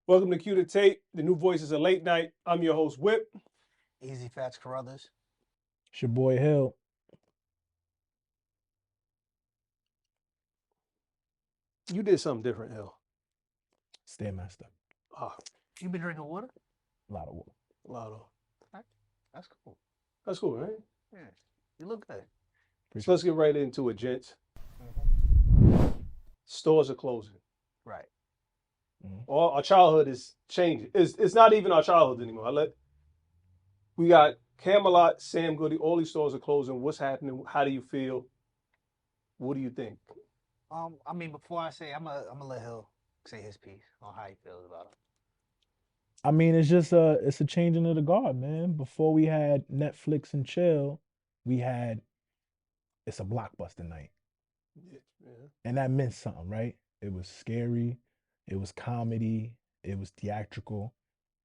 Welcome to Q to Tape, the new voices of late night. I'm your host, Whip. Easy Fats Carruthers. It's your boy Hill. You did something different, Hill. Stairmaster. Ah, You been drinking water? A lot of water. Lotto. That's cool. That's cool, right? Yeah. You look good. So let's get right into it, gents. Mm-hmm. Stores are closing. Right. All our childhood is changing. It's not even our childhood anymore. We got Camelot, Sam Goody, all these stores are closing. What's happening? How do you feel? What do you think? I mean, before I say, I'm gonna let Hill say his piece on how he feels about it. I mean, it's a changing of the guard, man. Before we had Netflix and chill, we had it's a blockbuster night, Yeah. and that meant something, right? It was scary, it was comedy, it was theatrical,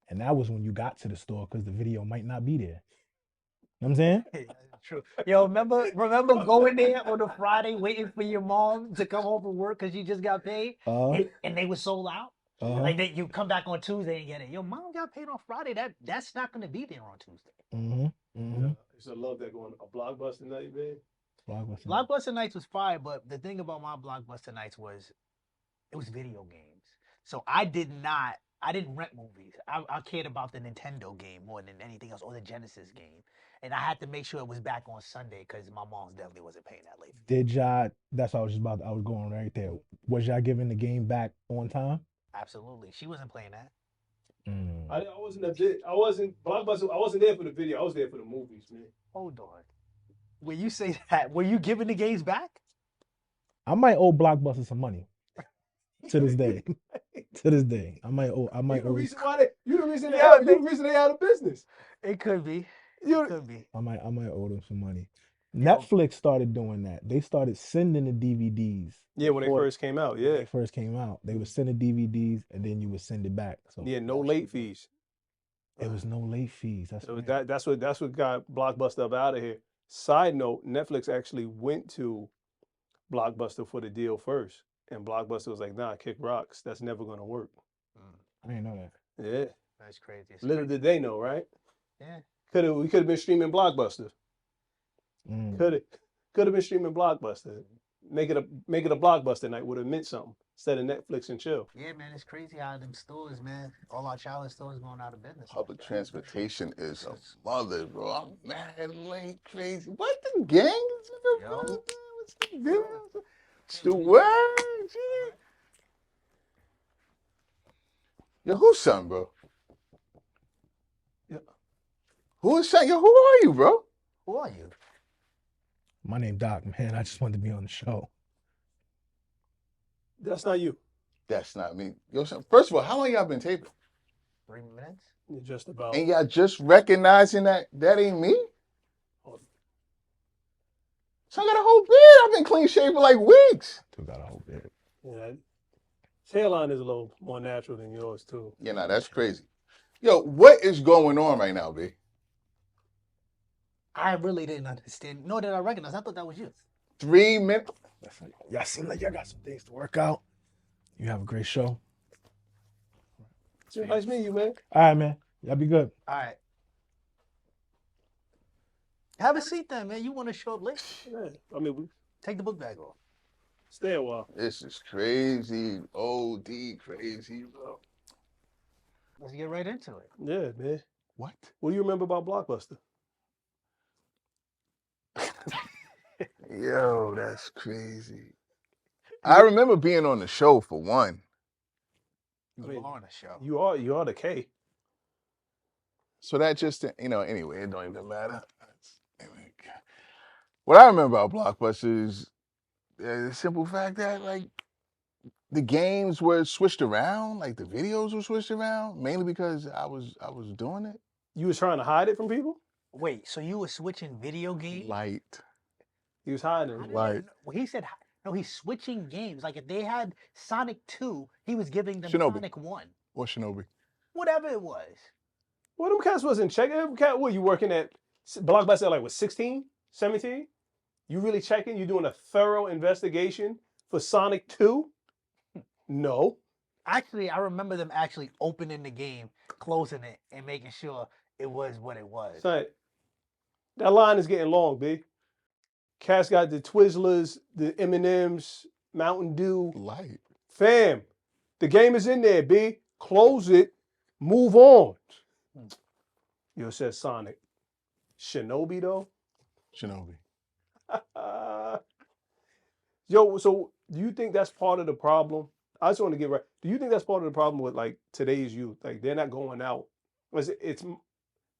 and that was when you got to the store because the video might not be there. You know what I'm saying? True. Yo, remember going there on a Friday waiting for your mom to come home from work because you just got paid, Uh, and they were sold out. uh-huh. Like you come back on Tuesday and get it. Your mom got paid on Friday. That's not gonna be there on Tuesday. Mm-hmm. Mm-hmm. Yeah. I used to love that going a blockbuster night, man. Blockbuster. Blockbuster nights was fire, but the thing about my blockbuster nights was it was video games. So I didn't rent movies. I cared about the Nintendo game more than anything else, or the Genesis game. And I had to make sure it was back on Sunday because my mom's definitely wasn't paying that late fee. Did y'all? That's what I was just about. I was going right there. Was y'all giving the game back on time? Absolutely. She wasn't playing that. Mm. I wasn't a bit. I wasn't blockbuster. I wasn't there for the video. I was there for the movies, man. Hold on. When you say that, were you giving the games back? I might owe Blockbuster some money to this day. To this day, I might You owe. the reason why you the reason Yeah, you the reason they out of business. It could be. You It could be. I might owe them some money. Yo. Netflix started doing that. They started sending the DVDs. Yeah, when they before- first came out, when yeah. they first came out. They would send the DVDs and then you would send it back. So Yeah, no watch late it. fees. It was no late fees. That's So right. that's what got Blockbuster up out of here. Side note, Netflix actually went to Blockbuster for the deal first. And Blockbuster was like, nah, kick rocks. That's never gonna work. I didn't know that. Yeah. That's crazy. It's Little crazy. did they know, right? Yeah. We could have been streaming Blockbuster. Mm. Could have been streaming Blockbuster. Make it a Blockbuster night would have meant something instead of Netflix and chill. Yeah, man, it's crazy how them stores, man, all our childhood stores going out of business. Public transportation is a mother, bro. I'm mad late crazy. What the gang is in the Yo. front of that? What's the deal? It's the word, G. Yo, who's son, bro? Yeah. Who is son? Yo, who are you, bro? Who are you? My name Doc, man. I just wanted to be on the show. That's not you. That's not me. Yo, son, first of all, how long y'all been taping? 3 minutes? You're just about. And y'all just recognizing that ain't me? Son got a whole beard. I've been clean shaved for like weeks. Still got a whole bit. Yeah. His hairline is a little more natural than yours too. Yeah, nah, that's crazy. Yo, what is going on right now, B? I really didn't understand, nor did I recognize. I thought that was you. 3 minutes. Y'all seem like y'all got some things to work out. You have a great show. It's nice meeting you, man. All right, man. Y'all be good. All right. Have a seat then, man. You want to show up late? Yeah. I mean, we Take the book bag off. stay a while. This is crazy. OD crazy, bro. Let's get right into it. Yeah, man. What? What do you remember about Blockbuster? Yo, that's crazy. I remember being on the show for one. You I mean, are on a show. You are the K. So that just, anyway, it don't even matter. What I remember about Blockbuster is the simple fact that, like, the games were switched around, like the videos were switched around, mainly because I was doing it. You was trying to hide it from people? Wait, so you were switching video games? Light. He was hiding I it. didn't Right. know- Well, he said no. He's switching games. Like if they had Sonic 2, he was giving them Shinobi. Sonic 1. Or Shinobi. Whatever it was. Well, them cats wasn't checking. Them cat, what, you working at Blockbuster like, what, 16, 17? You really checking? You doing a thorough investigation for Sonic 2? No. Actually, I remember them actually opening the game, closing it, and making sure it was what it was. Son, that line is getting long, big. Cats got the Twizzlers, the M&Ms, Mountain Dew. Light. Fam, the game is in there, B. Close it. Move on. Yo, said Sonic. Shinobi, though? Shinobi. Yo, so do you think that's part of the problem? I just want to get right. Do you think that's part of the problem with like today's youth? Like they're not going out. It's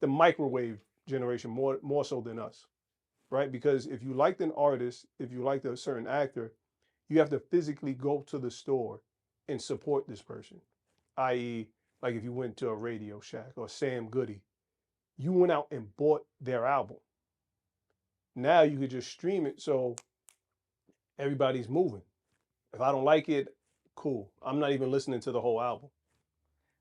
the microwave generation more so than us, right? Because if you liked an artist, if you liked a certain actor, you have to physically go to the store and support this person. I.e., like if you went to a Radio Shack or Sam Goody, you went out and bought their album. Now you could just stream it, so everybody's moving. If I don't like it, cool. I'm not even listening to the whole album.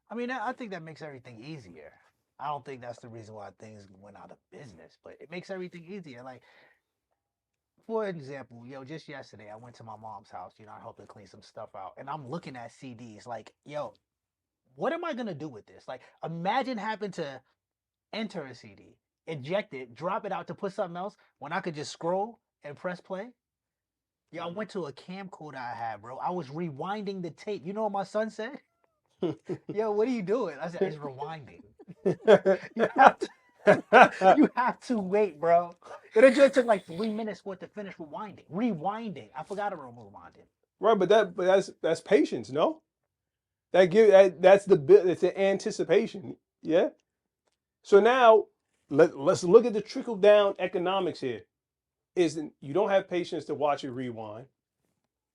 I mean, I think that makes everything easier. I don't think that's the reason why things went out of business, but it makes everything easier. Like, for example, just yesterday I went to my mom's house. I helped her clean some stuff out, and I'm looking at CDs. Like, what am I gonna do with this? Like, imagine having to enter a CD, eject it, drop it out to put something else when I could just scroll and press play. I went to a camcorder I had, bro. I was rewinding the tape. You know what my son said? Yo, what are you doing? I said, it's rewinding. You have to, you have to wait, bro. It just took like 3 minutes for it to finish rewinding. Rewinding. I forgot to rewinding. Right, but that's patience, no? That's the anticipation, yeah. So now let's look at the trickle down economics here. You don't have patience to watch it rewind.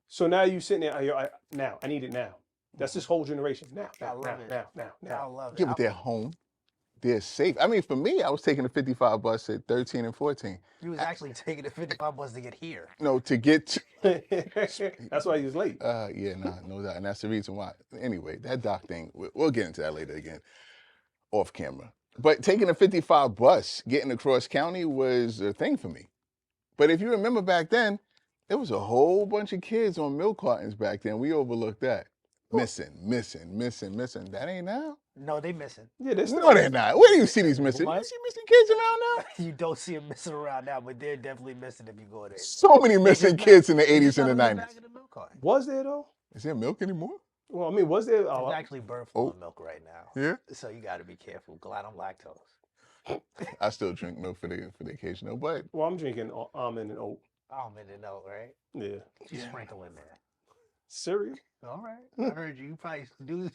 So now you sitting there. Now I need it now. That's this whole generation. Now. I love it. I love it. Yeah, but they're home. They're safe. I mean, for me, I was taking the 55 bus at 13 and 14. You was actually taking the 55 bus to get here. No, to get. That's why he was late. Yeah, no doubt, and that's the reason why. Anyway, that doc thing, we'll get into that later again, off camera. But taking a 55 bus, getting across county was a thing for me. But if you remember back then, there was a whole bunch of kids on milk cartons back then. We overlooked that. Missing. That ain't now. No, they missing. Yeah, No, they're not. Where do you see these missing? What? You see missing kids around now? You don't see them missing around now, but they're definitely missing if you go there. So many missing kids in the They 80s just and the not in 90s. back of the milk carton. Was there though? Is there milk anymore? Well, I mean, was there? There's actually bird flu in milk right now. Yeah? So you got to be careful. Glad I'm lactose. I still drink milk for the occasion, though. But Well, I'm drinking almond and oat. Almond and oat, right? Yeah. You sprinkle in there. Cereal? All right. I heard you. You probably do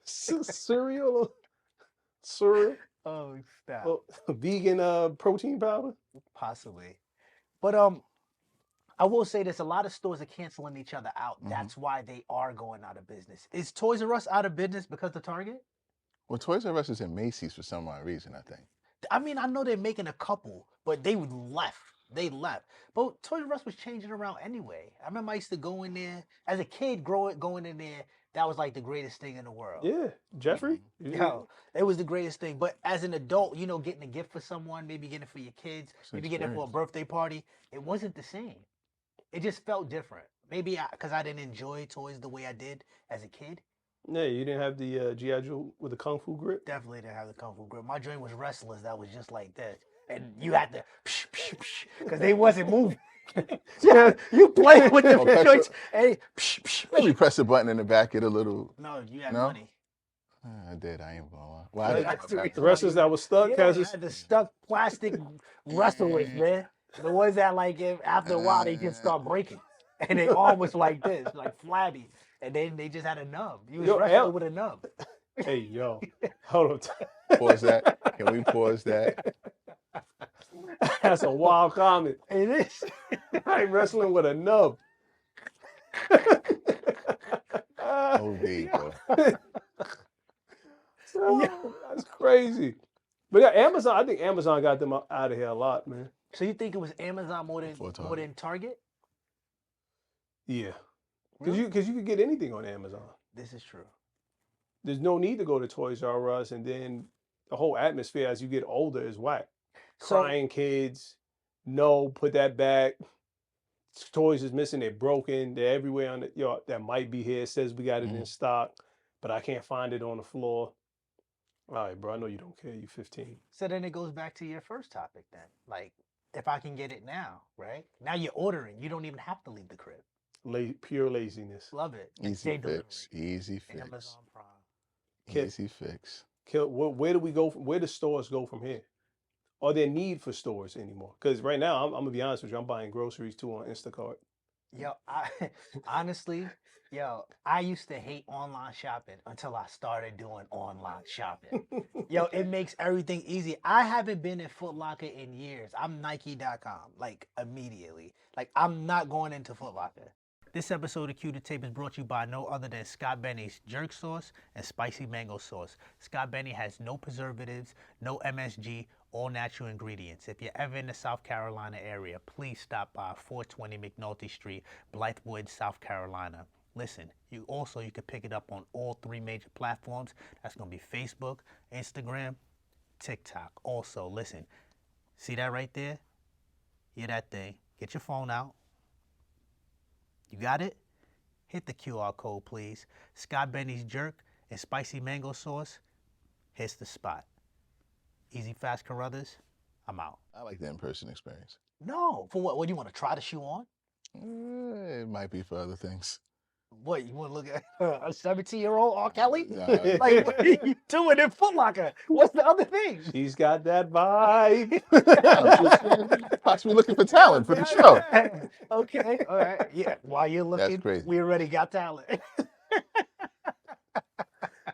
Cereal? Oh, stop. Oh, vegan protein powder? Possibly. But I will say this: a lot of stores are canceling each other out. That's why they are going out of business. Is Toys R Us out of business because of Target? well, Toys R Us is in Macy's for some odd reason, I think. I mean, I know they're making a couple, but they left. They left. But Toys R Us was changing around anyway. I remember I used to go in there as a kid, going in there. That was like the greatest thing in the world. Yeah. Jeffrey? Yo, it was the greatest thing. But as an adult, getting a gift for someone, maybe getting it for your kids, maybe getting it for a birthday party, it wasn't the same. It just felt different. Maybe because I didn't enjoy toys the way I did as a kid. Yeah, you didn't have the G.I. Joe with the Kung Fu grip? Definitely didn't have the Kung Fu grip. My dream was wrestlers that was just like this. And you had to, because they wasn't moving. Yeah, you play with the joints. Hey, Maybe press a button in the back, get a little. No, you had No? money. I did. I ain't gonna lie. Well, I didn't That's get my back. The wrestlers that was stuck, Yeah, Cass you had the stuck plastic wrestlers, man. The ones that after a while they just start breaking, and they arm was like this, like flabby, and then they just had a nub. You was wrestling with a nub. Hey, yo. Hold on. Pause that. Can we pause that? That's a wild comment. It is. I ain't wrestling with a nub. Oh, there you go. That's crazy. But yeah, Amazon, I think Amazon got them out of here a lot, man. So you think it was Amazon more than Target? Yeah. Because you could get anything on Amazon. This is true. There's no need to go to Toys R Us, and then the whole atmosphere as you get older is whack. Crying kids, no, put that back. Toys is missing, they're broken, they're everywhere on that might be here. It says we got it in stock. but I can't find it on the floor. All right, bro. I know you don't care. You 15. So then it goes back to your first topic then. Like, if I can get it now, right? Now you're ordering. You don't even have to leave the crib. Pure laziness. Love it. Easy Day fix. delivery. Easy fix. Amazon Prime. Easy fix. Where do we go? Where do stores go from here? Are there need for stores anymore? Because right now, I'm gonna be honest with you. I'm buying groceries too on Instacart. Yo, I honestly, yo, I used to hate online shopping until I started doing online shopping. Yo, it makes everything easy. I haven't been in Foot Locker in years. I'm Nike.com, like immediately. Like I'm not going into Foot Locker. This episode of Q to Tape is brought to you by no other than Scott Benny's jerk sauce and spicy mango sauce. Scott Benny has no preservatives, no MSG, all natural ingredients. If you're ever in the South Carolina area, please stop by 420 McNulty Street, Blythewood, South Carolina. Listen, you can pick it up on all 3 major platforms. That's going to be Facebook, Instagram, TikTok. Also, listen, see that right there? Hear that thing? Get your phone out. You got it? Hit the QR code, please. Scott Benny's jerk and spicy mango sauce hits the spot. Easy, fast, Carruthers. I'm out. I like the in-person experience. No, for what? What do you want to try the shoe on? It might be for other things. What, you want to look at a 17-year-old R. Kelly? Nah, Like, what are you doing in Foot Locker? What's the other thing? She's got that vibe. Possibly looking for talent for the show. Okay, all right. Yeah, while you're looking, That's crazy. we already got talent.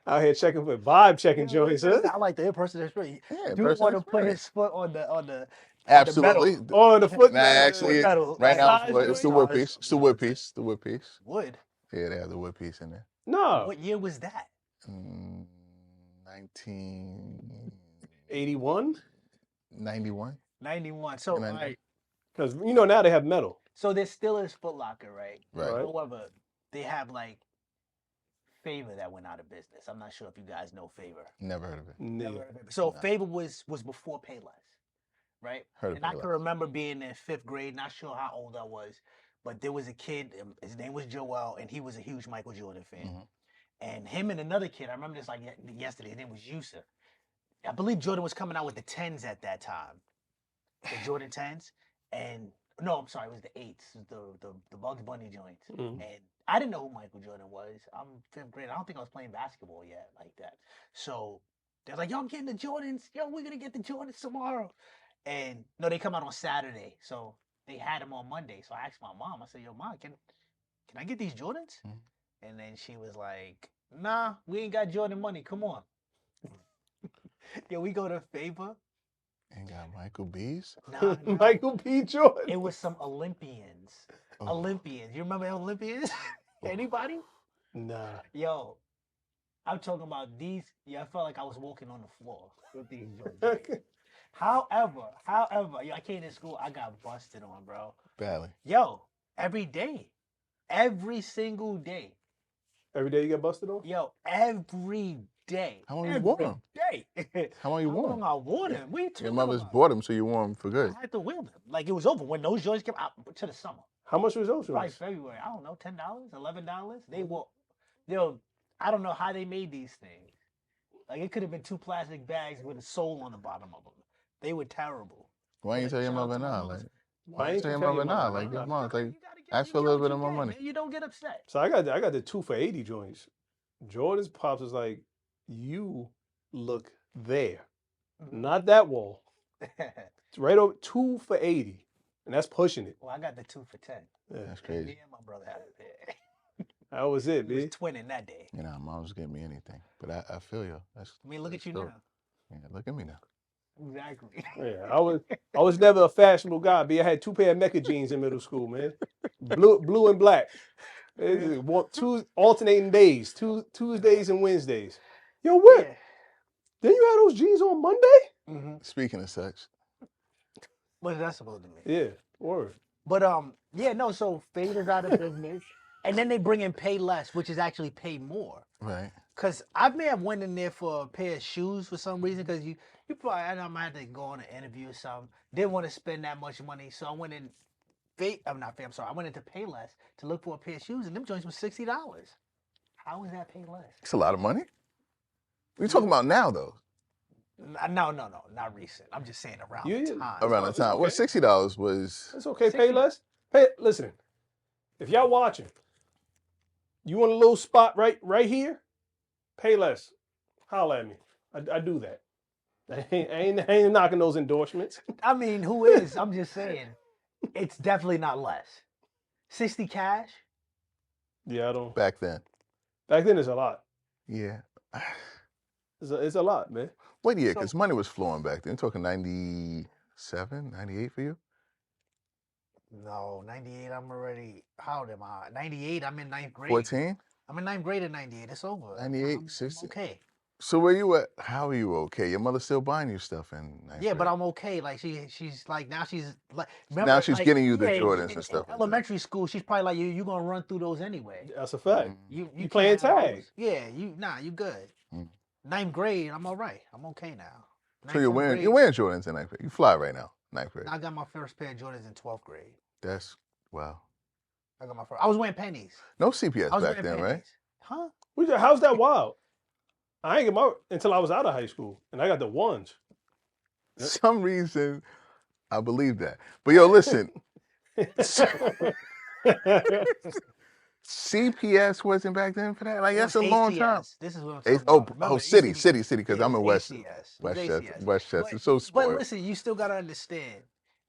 Out here checking for vibe checking joints, huh? I like the in-person experience. Yeah, Dude want to put his foot on the Absolutely. Oh, the foot. Nah, actually, metal. right now Size it's the joint? wood piece. It's the wood piece. The wood piece. wood. Yeah, they have the wood piece in there. No. What year was that? 1991. 81. 91. So, all right. Because now they have metal. So there still is Foot Locker, right? Right. However, they have like Favor that went out of business. I'm not sure if you guys know Favor. Never heard of it. Yeah. So Favor was before Payless, right? Heard of And I Payless. can remember being in 5th grade. Not sure how old I was, but there was a kid. His name was Joel, and he was a huge Michael Jordan fan. Mhm. And him and another kid, I remember this like yesterday. His name was Yusuf. I believe Jordan was coming out with the 10s at that time, the Jordan 10s. And no, I'm sorry, it was the 8s, the Bugs Bunny joints. Mhm. And I didn't know who Michael Jordan was. I'm 5th grade. I don't think I was playing basketball yet like that. So they're like, yo, I'm getting the Jordans. Yo, we're gonna get the Jordans tomorrow. And no, they come out on Saturday. So they had them on Monday. So I asked my mom, I said, yo, Mom, can I get these Jordans? Mhm. And then she was like, nah, we ain't got Jordan money. Come on. Yo, we go to Favor. Ain't got Michael B's. Nah, nah. Michael B. Jordan. It was some Olympians. Oh. Olympians. You remember Olympians? Anybody? Nah. Yo, I'm talking about these. Yeah, I felt like I was walking on the floor with these Jordans. However, yo, I came to school, I got busted on, bro. Badly. Yo, every day. Every single day. Every day you get busted on? Yo, every day. How long you wore 'em? Day. How long you How wore long 'em? I wore them? What are you Your talking mother's about? bought them, so you wore them for good. I had to wear them. Like it was over when those joints came out to the summer. How much was those Probably joints? February. I don't know, $10, $11. They were, yo, I don't know how they made these things. Like it could have been 2 plastic bags with a sole on the bottom of them. They were terrible. Why ain't you tell your Shout out mother to my now? mother. Like, Why ain't tell you your tell mother your now? mother? Like, your Nah. mom, like, You gotta get, ask you for a get little what bit you of more get, money. man. You don't get upset. So I got the 2 for $80 joints. Jordan's pops was like, you look there, not that wall. It's right over 2 for $80, and that's pushing it. Well, I got the 2 for 10. Yeah. That's Me crazy. and my brother had a pair. That was it, We was B. twinning that day. You know, mom's getting me anything, but I feel you. That's, I mean, look at you dope. now. Yeah, look at me now. Exactly. Yeah, I was never a fashionable guy, B. I had 2 pair of Mecca jeans in middle school, man. Blue and black. Two alternating days, Tuesdays and Wednesdays. Yo, what? Yeah. Then you had those jeans on Monday? Mm-hmm. Speaking of such, What is that supposed to mean? Yeah, word. But yeah, no. So Favor's out of business, and then they bring in Pay Less, which is actually Pay More. right? Cause I may have went in there for a pair of shoes for some reason. Cause you probably I might have to go on an interview or something. Didn't want to spend that much money, so I went in. I'm not. I'm sorry. I went into Payless to look for a pair of shoes, and them joints was $60. How is that pay less? It's a lot of money. What are you talking about now, though? No, not recent. I'm just saying around Yeah, the yeah. time. Around the It's time. okay. Well, $60 was. It's okay. Pay 60. less. Listen, if y'all watching, you want a little spot right here, pay less. Holla at me. I do that. I ain't knocking those endorsements. I mean, who is? I'm just saying, it's definitely not less. 60 cash. Yeah, I don't. Back then. Back then, it's a lot. Yeah. It's a lot, man. What year? So- Because money was flowing back then. You're talking 97, 98 for you? No, 98. I'm already. How old am I? 98. I'm in ninth grade. 14? I'm in ninth grade in 98. It's over. 98, I'm 60. okay. So where you at? How are you okay? Your mother's still buying you stuff in ninth Yeah, but grade? I'm okay. Like she's like now she's like Now she's like, getting you the yeah, Jordans in and stuff like that. elementary school, she's probably like you gonna run through those anyway. That's a fact. You You playing can't have tag. those. Yeah, you good. Mm. Ninth grade, I'm all right. I'm okay now. So you're wearing Jordans in ninth grade. You fly right now, ninth grade. I got my first pair of Jordans in 12th grade. That's wow. I got my first. I was wearing pennies. No CPS I was back wearing then, pennies. right? Huh? How's that wild? I ain't get my until I was out of high school, and I got the ones. Some reason I believe that. But yo, listen, CPS wasn't back then for that. Like It that's a was long ACS. time. This is what I'm talking about. Remember, it City, used to be- because yeah, I'm it in was West, ACS. It was Westchester, ACS. Westchester. But- So But spoiled. listen, you still gotta understand.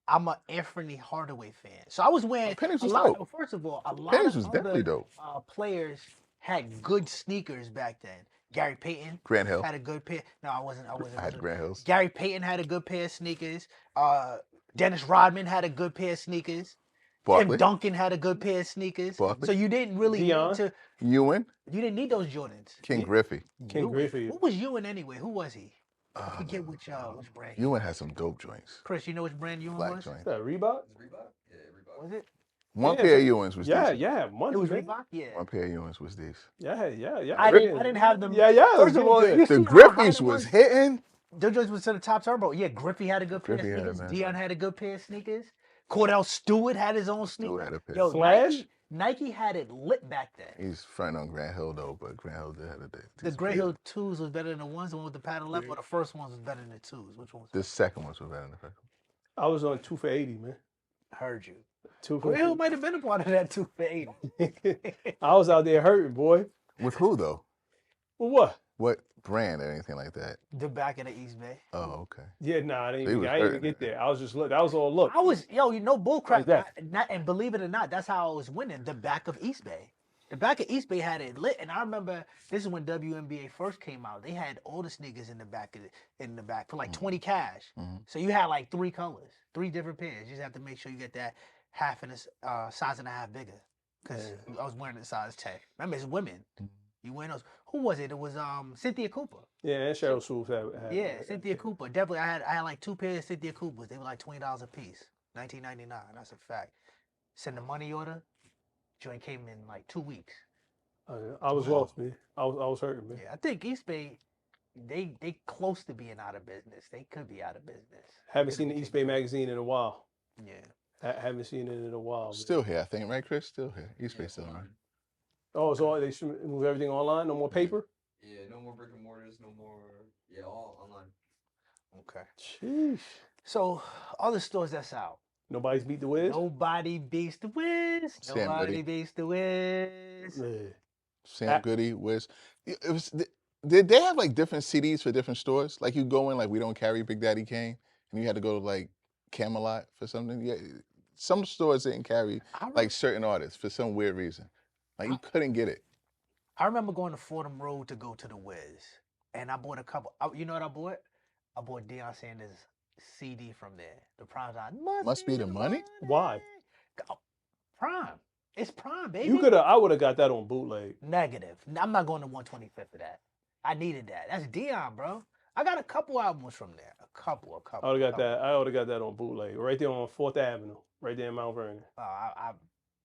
I'm an Anthony Hardaway fan, so I was wearing Pennies a was lot. dope. First of all, a lot Pennies of was definitely other dope. players had good sneakers back then. Gary Payton Grant Hill. had a good pair. No, I wasn't. I had Grant Hills. Gary Payton had a good pair of sneakers. Dennis Rodman had a good pair of sneakers. Barkley. Tim Duncan had a good pair of sneakers. Barkley. So you didn't really Deion. need to. Ewan. You didn't need those Jordans. King Griffey. King Ewan. Griffey. Who was Ewan anyway? Who was he? I forget which brand. Ewan had some dope joints. Chris, you know which brand Ewan Black was? joints. Is that Reebok? Was it? One Yeah, pair of Ewans was Yeah, decent. yeah, money. It was man. Reebok. Yeah. One pair of Ewans was decent. Yeah. I didn't have them. Yeah. First of all, you The see how Griffies high them was hitting. Those joints was to the top turbo. Yeah, Griffey had a good pair of Griffey had it, sneakers. man. Dion had a good pair of sneakers. Cordell Stewart had his own sneakers. had a pair. Yo, Flash? Nike had it lit back then. He's fronting on Grant Hill though, but Grant Hill did have a day. The Grey Hill 2s was better than the ones, the one with the paddle left, or the first ones was better than the 2s. Which one was The second ones were better than the first one. I was on 2 for 80, man. Heard you. 2 Grey Hill for might have been a part of that 2 for 80. I was out there hurting, boy. With who though? Well, what? What brand or anything like that? The back of the East Bay. Oh, okay. Yeah, nah, I So he didn't was even hurting get it. there. I was just look. That was all look. I was, bull crap. Like that. And believe it or not, that's how I was winning. The back of East Bay. The back of East Bay had it lit, and I remember this is when WNBA first came out. They had all the sneakers in the back for like 20 cash. Mhm. So you had like 3 colors, 3 different pairs. You just have to make sure you get that half and a size and a half bigger, because I was wearing the size 10. Remember, it's women. You wearing those? Who was it? It was Cynthia Cooper. Yeah, and Cheryl Swoops had Yeah, Cynthia Cooper. Definitely, I had like 2 pairs of Cynthia Coopers. They were like $20 a piece, $19.99. That's a fact. Send a money order. Joint came in like 2 weeks. I was lost, man. I was hurting, man. Yeah, I think East Bay, they close to being out of business. They could be out of business. Haven't seen the East Bay magazine in a while. Yeah. Haven't seen it in a while. Man. Still here, I think, right, Chris? Still here. East Bay still on. Oh, so they should move everything online? No more paper? Yeah, no more brick and mortars, no more. Yeah, all online. Okay. Sheesh. So other stores that's out. Nobody's beat the Wiz? Nobody beats the Wiz. Sam Nobody Goody. beats the Wiz. Yeah. Sam Goody, Wiz. It was. Did they have like different CDs for different stores? Like you go in, like we don't carry Big Daddy Kane, and you had to go to like Camelot for something. Yeah, some stores didn't carry like certain artists for some weird reason. Like you couldn't get it. I remember going to Fordham Road to go to the Wiz, and I bought a couple. You know what I bought? I bought Deion Sanders' CD from there. The Prime Time. Must be the money? Why? Prime. It's Prime, baby. I would have got that on bootleg. Negative. I'm not going to 125th for that. I needed that. That's Deion, bro. I got a couple albums from there. A couple. I would have got that. I would have got that on bootleg, right there on 4th Avenue, right there in Mount Vernon.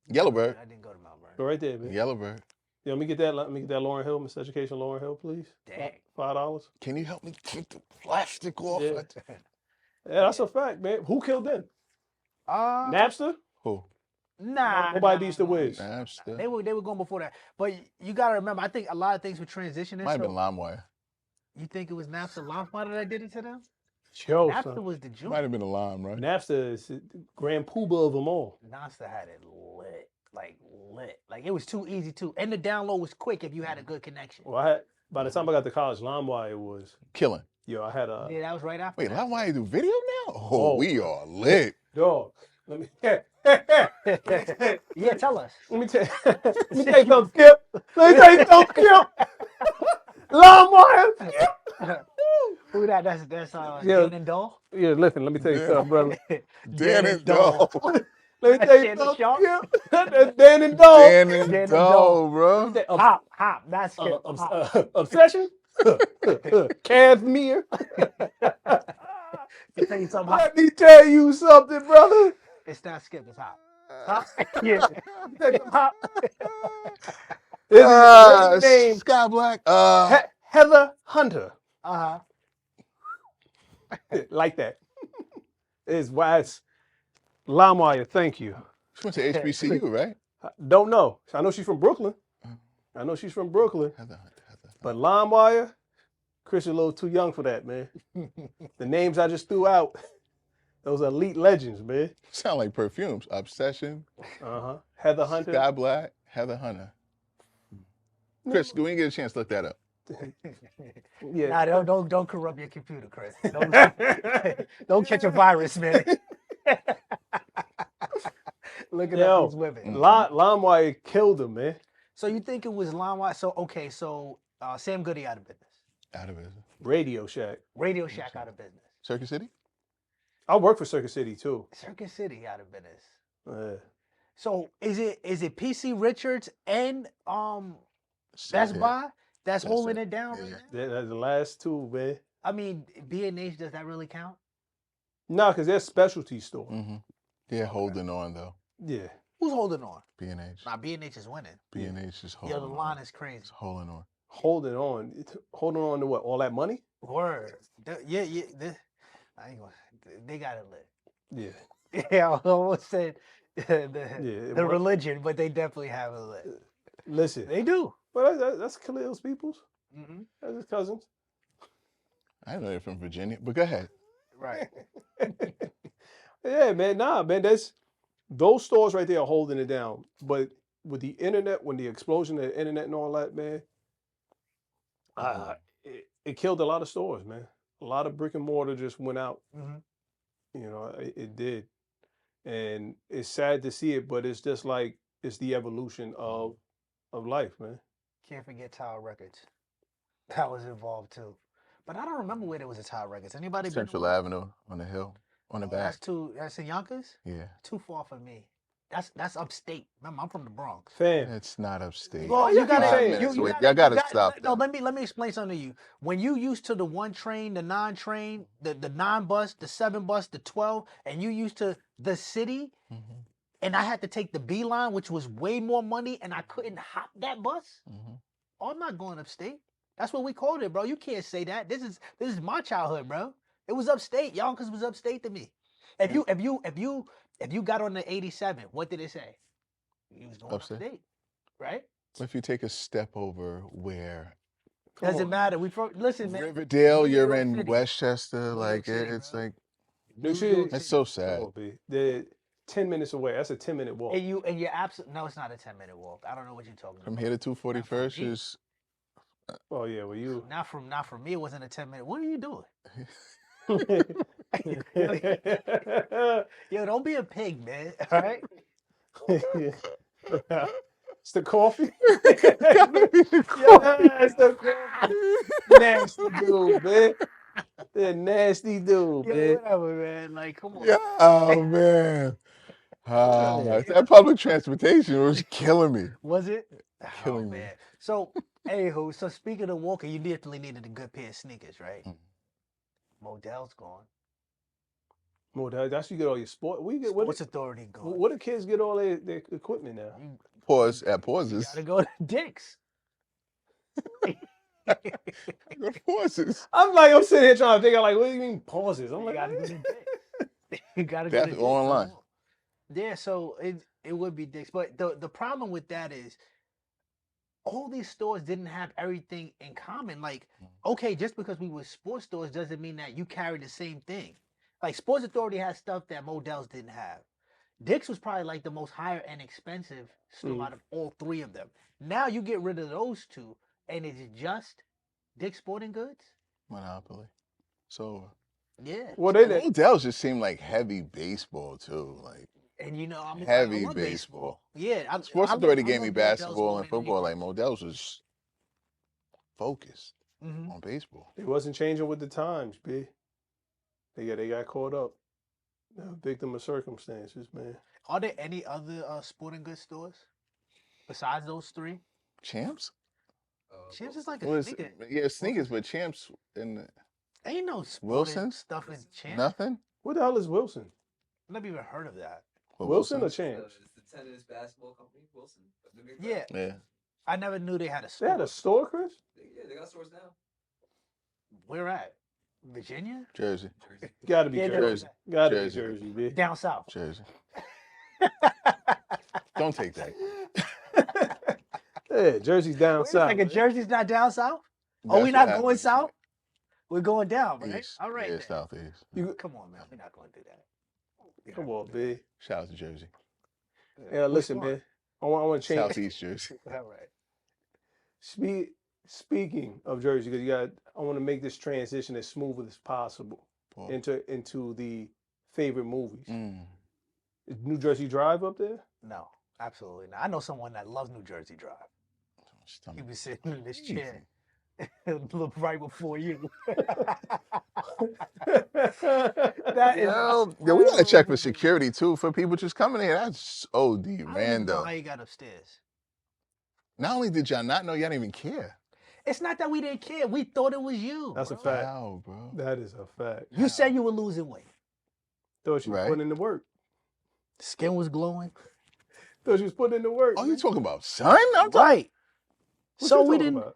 Yellowbird. I didn't go to Mount Vernon. But right there, man. Yellowbird. Yeah, let me get that. Let me get that Lauren Hill, Miss Education Lauren Hill, please. Dang. $5. Can you help me keep the plastic off? Yeah. Yeah, that's a fact, man. Who killed them? Napster? Who? Nah, Nobody nah, beats the nah, Wiz. nah, nah, Napster. They were going before that. But you gotta remember, I think a lot of things were transitioning. Might have So been LimeWire. you think it was Napster LimeWire that did it to them? Yo, Napster son. was the Might joint. have been a Lime, right? Napster is the grand poobah of them all. Napster had it lit, lit. Like it was too easy to, and the download was quick if you had a good connection. Well, by the time I got to college, LimeWire was, Killing. yo, I had a, Yeah, that was right after. Wait, Napster. LimeWire do video now? Oh, Oh, we bro. are lit. dog. Let me, Yeah, tell us. let me tell you something, Skip. Let me tell you something, Skip. LimeWire, Skip. Who that? That's Yeah. Dan and Dole. Yeah, listen, let me tell you Dan. something, brother. Dan and Dole. Let me That tell you Shannon something, Sharp? Skip. That's Dan and Dog. Dan Dan and and Dole, Dole. bro. Hop, not skip. Hop. Obsession? Casimir? You tell you something, hop. Let me tell you something, brother. It's not skip, it's hop. Hop. Yeah. Hop. This is a lady named Sky Black. Heather Hunter. Uh-huh. Like that. It's why it's LimeWire, thank you. She went to HBCU, right? Don't know. I know she's from Brooklyn. Heather. But LimeWire, Chris is a little too young for that, man. The names I just threw out, those are elite legends, man. Sound like perfumes. Obsession. Heather Hunter. Sky Black. Heather Hunter. Chris, when you get a chance, look that up. Yeah. Nah, don't corrupt your computer, Chris. Don't catch a virus, man. Look at Yo, these women. LimeWire killed him, man. So you think it was LimeWire? So okay, so Sam Goody out of business. Out of business. Radio Shack. Radio Shack out of business. Circuit City? I work for Circuit City too. Circuit City out of business. Yeah. So is it PC Richards and Best Yeah. Buy that's That's holding it. it down right Yeah. now? That's the last two, man. I mean, B&H, does that really count? No, because they're a specialty store. Mm-hmm. They're holding on, though. Yeah. Who's holding on? B&H. Nah, B&H is winning. B&H is holding Yo, the on. line is crazy. It's holding on. Holding on. Holding on to what? All that money? Word. Yeah. I ain't gonna. They got it lit. Yeah. Yeah, I almost said the what- religion, but they definitely have it lit. Listen. They do. Well, that's Khalil's peoples. Mm-hmm. That's his cousins. I know they're from Virginia, but go ahead. Right. Yeah, man. Nah, man. Those stores right there are holding it down. But with the internet, when the explosion of the internet and all that, man, it killed a lot of stores, man. A lot of brick and mortar just went out. Mm-hmm. You know, it did. And it's sad to see it, but it's just like it's the evolution of life, man. Can't forget Tower Records. That was involved too. But I don't remember where there was a Tower Records. Anybody been Central to one? Avenue on the hill, on the back. That's in Yonkers? Yeah. Too far for me. That's upstate. Remember, I'm from the Bronx. Fam. It's not upstate. Well, you you keep gotta, saying you, that. you Y'all gotta stop No, that. let me explain something to you. When you used to the 1 train, the 9 train, the 9 bus, the 7 bus, the 12, and you used to the city, Mm-hmm. and I had to take the B line, which was way more money, and I couldn't hop that bus. Mm-hmm. Oh, I'm not going upstate. That's what we called it, bro. You can't say that. This is my childhood, bro. It was upstate. Yonkers was upstate to me. If you got on the 87, what did it say? You was going upstate, right? If you take a step over where Doesn't matter. Listen, man. Riverdale, New you're York in City. Westchester, New like York City, it's bro. like New York City. City. it's so sad. Oh, B. They're 10 minutes away. That's a 10-minute walk. And you're absolutely no. It's not a 10-minute walk. I don't know what you're talking From about. here to 241st me. is Oh yeah, well you. Not from me. It wasn't a 10-minute. What are you doing? Yo, don't be a pig, man. All right. It's the coffee. gotta be the Yeah, it's the coffee. Nasty dude, man. They're nasty dude, Yo, man. whatever, man. Like, come on. Yeah, oh man. That public transportation was killing me. Was it? Killing me. Man. So, anywho, so speaking of walking, you definitely needed a good pair of sneakers, right? Mm. Modell's gone. Well, that's you get all your sport. We get what? Sports Authority gone. What do kids get all their equipment now? You Pause at pauses. gotta go to Dick's. Go to pauses. I'm sitting here trying to think. Like, what do you mean pauses? I'm You like, gotta go to Dick's. You gotta go That's to Dick's. online. Yeah, so it would be Dick's, but the problem with that is all these stores didn't have everything in common. Like, okay, just because we were sports stores doesn't mean that you carry the same thing. Like, Sports Authority has stuff that Modell's didn't have. Dick's was probably like the most higher and expensive store out of all three of them. Now you get rid of those two, and it's just Dick's Sporting Goods. Monopoly. So Yeah, Well, and they Odell's just seemed like heavy baseball too. Like and I heavy love baseball. Yeah, Sports Authority gave me love Modell's basketball more and than football. anything. Like Modell's was focused Mhm. on baseball. They wasn't changing with the times, B. They got caught up. They're a victim of circumstances, man. Are there any other sporting goods stores besides those three? Champs? Champs is like a What is sneaker. yeah, sneakers, but Champs and Ain't no sporting Wilson's? stuff in Champs. Nothing? What the hell is Wilson? Never even heard of that. What, Wilson or Wilson's? Champs? It's the tennis basketball company, Wilson. The big Yeah, Yeah. I never knew they had a They store. had a store, Chris? They got stores now. Where at? Virginia? Jersey. Jersey. Gotta be Yeah, Jersey. Jersey. Gotta Jersey. be Jersey, B. Down south. Jersey. Don't take that. Yeah, Jersey's down Wait a south. second, man. Jersey's not down south? That's Oh, we what not happens. going south? We're going down, right? East. All right. Yeah, then. southeast. Come on, man. We're not going to do that. Come on, B. Shout out to Jersey. Yeah, listen, one? man. I want to change. Southeast Jersey. All right. Speaking of Jersey, because I want to make this transition as smooth as possible Boy. into the favorite movies. Mm. Is New Jersey Drive up there? No, absolutely not. I know someone that loves New Jersey Drive. He Stomach. was sitting in this Easy. chair right before you. That is Yo, we gotta check for security too for people just coming here. That's OD I don't even know random. how you got upstairs. Not only did y'all not know, y'all didn't even care. It's not that we didn't care. We thought it was you. That's a bro. fact. Wow, bro. That is a fact. You said you were losing weight. Thought you was Right. putting in the work. Skin was glowing. Thought you was putting in the work. Oh, you man. talking about son? I'm talking. Right. What So you we talking didn't. about?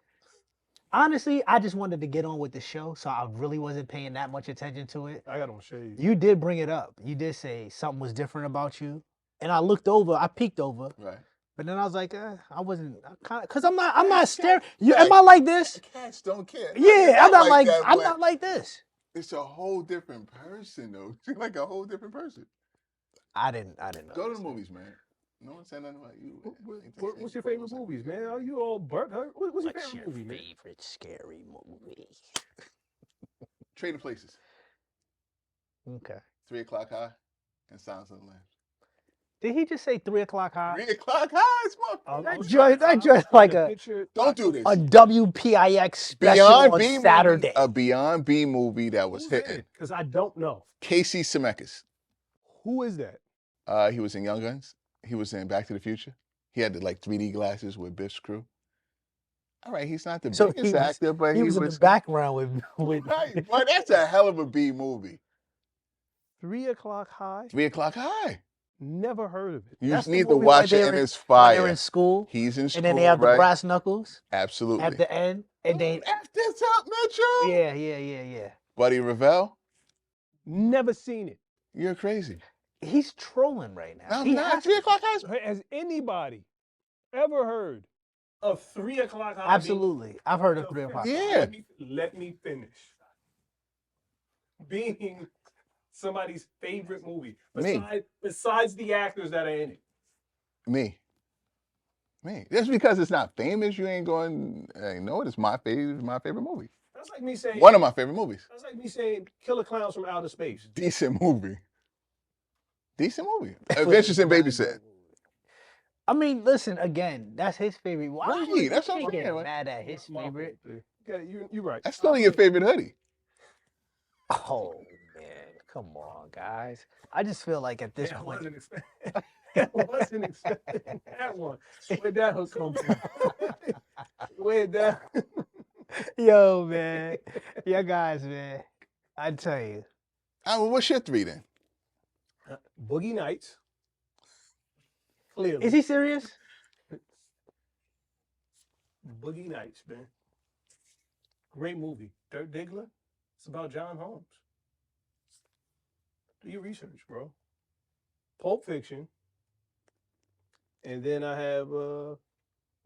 Honestly, I just wanted to get on with the show, so I really wasn't paying that much attention to it. I got on shades. You did bring it up. You did say something was different about you, and I looked over. I peeked over, Right. but then I was like, I wasn't, cause I'm not staring. You am I like this? Cats don't care. Yeah, I'm not like that, I'm but not like this. It's a whole different person, though. She's like a whole different person. I didn't know. Go to the movies, man. No one said nothing about you. Man. What's your favorite movies, man? Are you all burnt? What's your What's favorite your movie, man? favorite scary movie? Trading Places. Okay. 3 o'clock high and Silence of the Lambs. Did he just say 3 o'clock high? 3 o'clock high, it's my That joint like a Don't do this. WPIX special Beyond on B Saturday. movie, a Beyond B movie that was hitting. Because I don't know. Casey Zemeckis. Who is that? He was in Young Guns. He was in Back to the Future. He had the 3D glasses with Biff's crew. All right, he's not the So biggest actor, but he was in the background with Right, but that's a hell of a B movie. 3 o'clock high? 3 o'clock high. Never heard of it. You That's the need to movie watch where it, they're and in- it's when fire. they're in school, He's in school, and then they have right? the brass knuckles Absolutely. at the end, and they F this up, Mitchell. yeah. Buddy Revell, Never seen it. you're crazy. He's trolling right now. I'm He not. has 3 to. o'clock high. Has anybody ever heard of 3 o'clock high? Absolutely, I've heard of 3 o'clock. Yeah. Let me finish. Being somebody's favorite movie. Me. Besides the actors that are in it. Me. Just because it's not famous, you ain't going. No, it's my favorite movie. That's like me saying. One of my favorite movies. That's like me saying Killer Clowns from Outer Space. Decent movie. Adventures in Babysitting. I mean, listen again. That's his favorite. Why Right, would you that's what I'm can't get saying, right? mad at his My favorite? fault, dude. Yeah, you're right. That's still your favorite hoodie. Oh man, come on, guys. I just feel like at this I point, wasn't expecting that one. Where'd that hook come from? Where'd that? yo, man, yeah, guys, man. I tell you, What's your 3 then? Boogie Nights. Clearly. is he serious? Boogie Nights, man. Great movie. Dirk Diggler. It's about John Holmes. Do your research, bro. Pulp Fiction, and then I have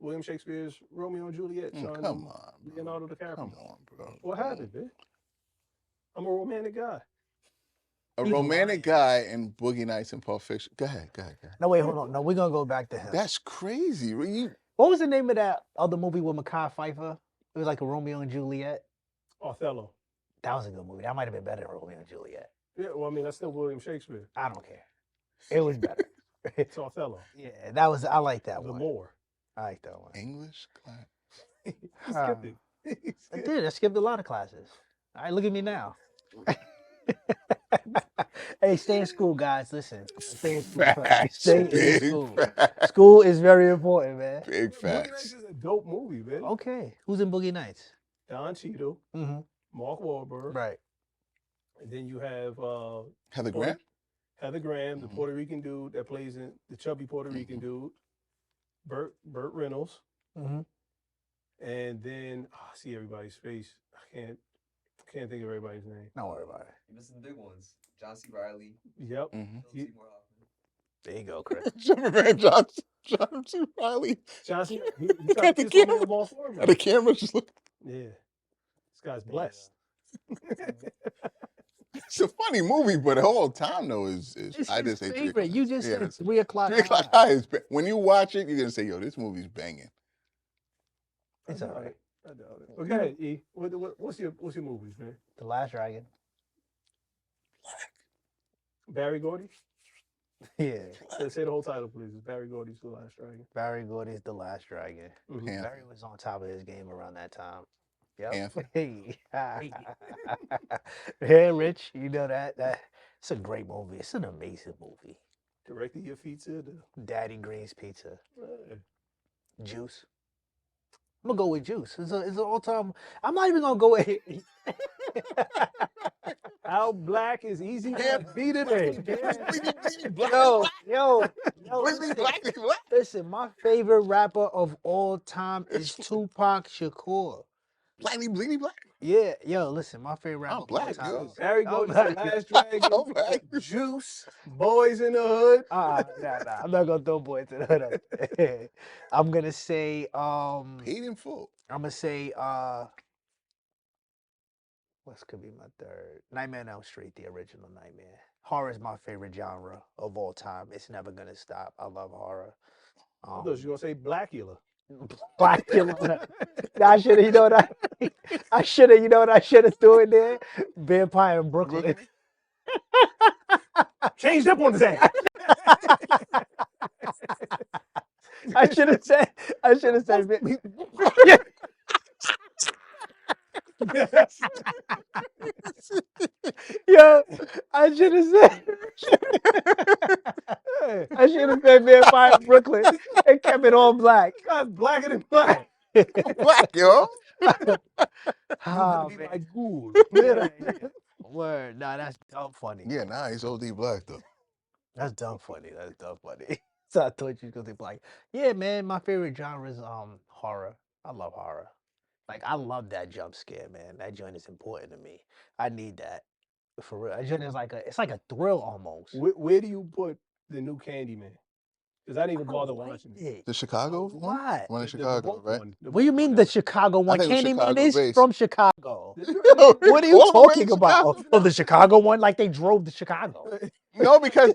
William Shakespeare's Romeo and Juliet, starring Come on, bro. Leonardo DiCaprio. Come on, bro. What happened, man? I'm a romantic guy. A He's romantic lying. guy in Boogie Nights and Pulp Fiction. Go ahead. No, wait, hold on. No, we're gonna go back to him. That's crazy. What was the name of that other movie with Mekhi Phifer? It was like a Romeo and Juliet. Othello. That was a good movie. That might have been better than Romeo and Juliet. Yeah, well, I mean, that's still William Shakespeare. I don't care. It was better. It's Othello. Yeah, that was. I like that The one. more. I like that one. English class. He skipped it. I did. I skipped a lot of classes. All right, look at me now. Hey, stay in school, guys. Listen, stay in school. Facts. Stay in Big school. facts. School is very important, man. Big Boogie Nights facts. is a dope movie, man. Okay, who's in Boogie Nights? Don Cheadle, Mm-hmm. Mark Wahlberg, Right. and then you have Heather Graham. Heather Graham, the Mhm. Puerto Rican dude that plays in the chubby Puerto Rican dude, Burt Reynolds, Mm-hmm. and then I see everybody's face. I can't think of everybody's name. Don't worry about it. You missing the big ones. John C. Riley. Yep. Mm-hmm. Philip Seymour Hoffman. There you go, Chris. Man, John C. Riley. Johnson, he Look tried at to the kiss my camera. man ball for And me. the camera just look. Yeah, this guy's blessed. It's a funny movie, but the whole time though is It's I his just say 3 favorite. You just yeah, said it's 3 o'clock. 3 o'clock high is when you watch it, you're gonna say, "Yo, this movie's banging." It's I all doubt right. it. I doubt it. But go ahead, E. What's your movies, man? The Last Dragon. Barry Gordy? Yeah. Say the whole title, please. It's Barry Gordy's The Last Dragon. Barry Gordy's The Last Dragon. Mhm. Panther. Barry was on top of his game around that time. Yep. Panther. Hey. Hey, Rich, you know that it's a great movie. It's an amazing movie. Directed your feet to the. Daddy Green's Pizza. Uh, Juice. I'm gonna go with Juice. It's an all-time. I'm not even gonna go with. How black is easy Yeah. to be today. yo, Bleeding black, what? listen, my favorite rapper of all time is Tupac Shakur. Bleeding black. Yeah, yo, listen, my favorite rapper I'm of all black, time yo. is Barry I'm Gordy's black. The Last Dragon. I'm black. Juice. Boys in the Hood. Nah, I'm not gonna throw boys in the hood. I'm gonna say, Paid in full. I'm gonna say, what could be my third? Nightmare on Elm Street, the original Nightmare. Horror is my favorite genre of all time. It's never gonna stop. I love horror. I thought you were gonna say Blackula. Blackula. I should have, you know what I should have, you know what I should have threw in there? Vampire in Brooklyn. Changed up on his ass. I should have said. Yo, I should have said. I should have said Vampire in Brooklyn and kept it all black. Guy's blacker than black. I'm black, yo. Oh, Be man. like ghoul. Yeah. Word. Nah, that's dumb funny. Yeah, nah, he's OD black though. That's dumb funny. That's dumb funny. So I thought you was gonna say black. Yeah, man. My favorite genre is horror. I love horror. Like I love that jump scare, man. That joint is important to me. I need that for real. That joint is like it's like a thrill almost. Where do you put the new Candyman? Because I didn't even I bother like watching it. it. The Chicago one? Why? One in The Chicago, woke right? one. What do you mean the Chicago one? think it was Candyman Chicago is based. from Chicago. The- What are you All the way talking in about? Chicago? Oh, the Chicago one? Like they drove to Chicago. No, because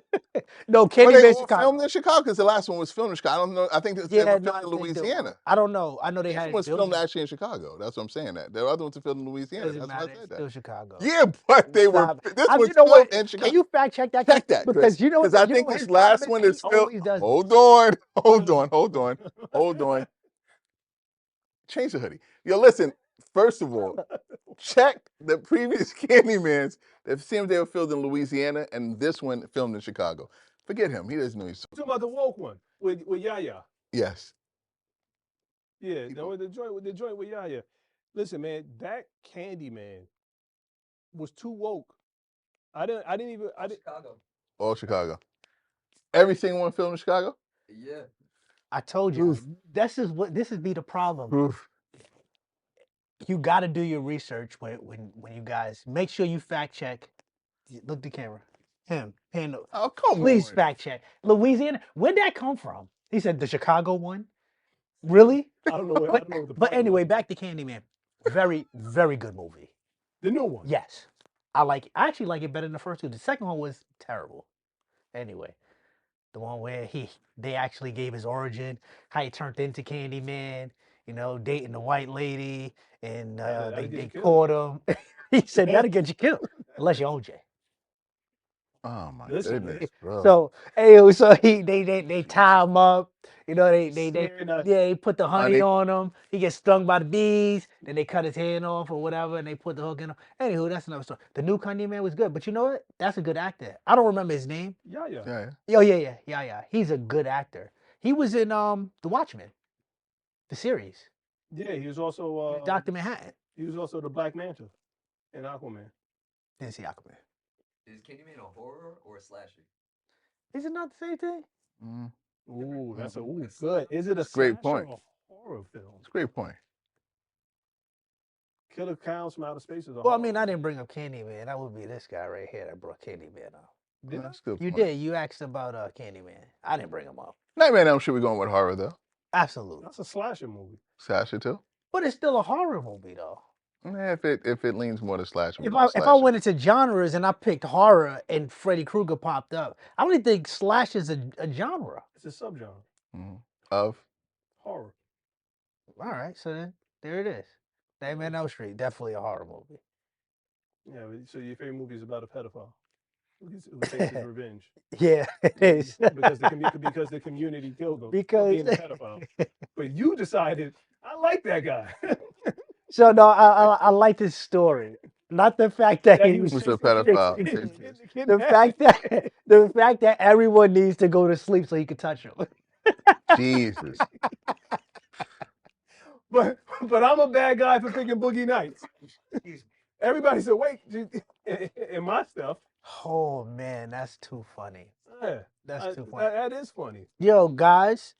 No, were Candyman they all Chicago. filmed in Chicago? Because the last one was filmed in Chicago. I don't know. I think they Yeah, were no, filmed I in think they Louisiana. were. I don't know. I know they This had one's filmed buildings. actually in Chicago. That's what I'm saying. That the other ones are filmed in Louisiana. Doesn't That's why matter. I It's said still that. Chicago. Yeah, but they were. Stop. This You was know filmed what? in Can Chicago. you fact check that? Check that, Because Chris. you know what? Because I you know think what his his last problem one He is filmed. always does this. Hold on. Change the hoodie. Yo, listen. First of all, check the previous Candymans that seemed they were filmed in Louisiana, and this one filmed in Chicago. Forget him. He doesn't know he's. Talking about the woke one with Yaya. Yes. Yeah, the joint with Yaya. Listen, man, that Candyman was too woke. I didn't even. Chicago. All Chicago. Every single one filmed in Chicago? Yeah. I told you. Oof. This is be the problem. You got to do your research when you guys make sure you fact check. Look at the camera. Him. Oh, come Please on. fact check. Louisiana. Where'd that come from? He said the Chicago one. Really? I don't know. I don't know what the. But point anyway, was. back to Candyman. Very, very good movie. The new one. Yes. I actually like it better than the first two. The second one was terrible. Anyway, the one where they actually gave his origin, how he turned into Candyman, dating the white lady, and That'll get they you killed. caught him. He said that'll get you killed unless you're OJ. Oh my Listen, goodness, bro. So they tie him up. They put the honey on him. He gets stung by the bees. Then they cut his hand off or whatever, and they put the hook in him. Anywho, that's another story. The new Candyman was good, but you know what? That's a good actor. I don't remember his name. Yeah. Yeah. Oh yeah. He's a good actor. He was in The Watchmen, the series. Yeah, he was also Dr. Manhattan. He was also the Black Manta in Aquaman. Didn't see Aquaman. Is Candyman a horror or a slasher? Is it not the same thing? Mm, Ooh, that's a Mhm. good. Is it a That's a great slasher point. or a horror film? It's a great point. Killer Clowns from Outer Space is a Well, I horror. mean, I didn't bring up Candyman. That would be this guy right here that brought Candyman up. Did I? That's a good You point. did. You asked about Candyman. I didn't bring him up. Nightmare on Elm Street, we're going with horror though. Absolutely. That's a slasher movie. Slasher too. But it's still a horror movie, though. Yeah, if it leans more to slasher, If we're going I slasher. went into genres and I picked horror and Freddy Krueger popped up, I don't even think slash is a genre. It's a subgenre. Mhm. Of Horror. All right, so then there it is. Nightmare on Elm Street, definitely a horror movie. Yeah, so your favorite movie is about a pedophile who takes his revenge. Yeah, it is. because the community killed him for being a pedophile. But you decided, I like that guy. So no, I like this story, not the fact that he was was a pedophile. the fact that everyone needs to go to sleep so he could touch him. Jesus. But I'm a bad guy for picking Boogie Nights. Excuse me. Everybody said, wait, in my stuff. Oh man, that's too funny. Yeah, That's too funny. that is funny. Yo, guys,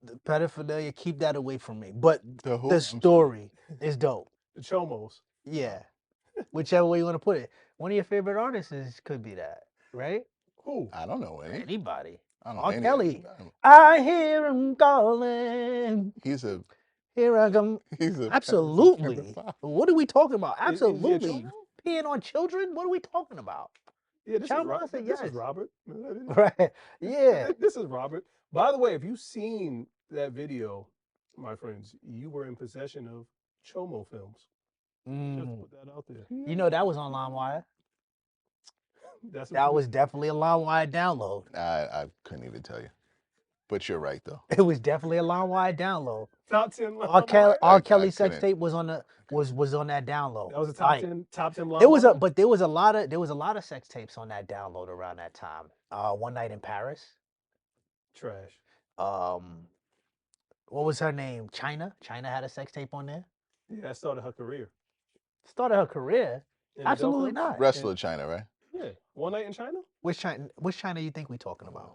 the pedophilia, keep that away from me. But The who? the I'm sorry. story is dope. The Chomos. Yeah, whichever way you want to put it. One of your favorite artists could be that, right? Who? I don't know any. Anybody. I don't know R. any. Kelly. I hear him calling. He's a Here I come. Absolutely. pedophile. What are we talking about? Is he a Absolutely. chomo? Peeing on children? What are we talking about? Yeah, this Child is, molester, this yes. is Robert. Right. Yeah. This is Robert. By the way, if you've seen that video, my friends, you were in possession of Chomo films. Just Mm. put that out there. You know that was on LimeWire. That's That was definitely a LimeWire download. I couldn't even tell you. But you're right though. It was definitely a LimeWire download. top 10. R. Kelly I sex couldn't. tape was on the was on that download. That was a Like, top 10 line. there was a lot of sex tapes on that download around that time. One Night in Paris. trash. What was her name? China had a sex tape on there. Yeah, that started her career. Started her career? In the Absolutely Belfast? not. Wrestler China, right? Yeah, One Night in China. Which China you think we talking about?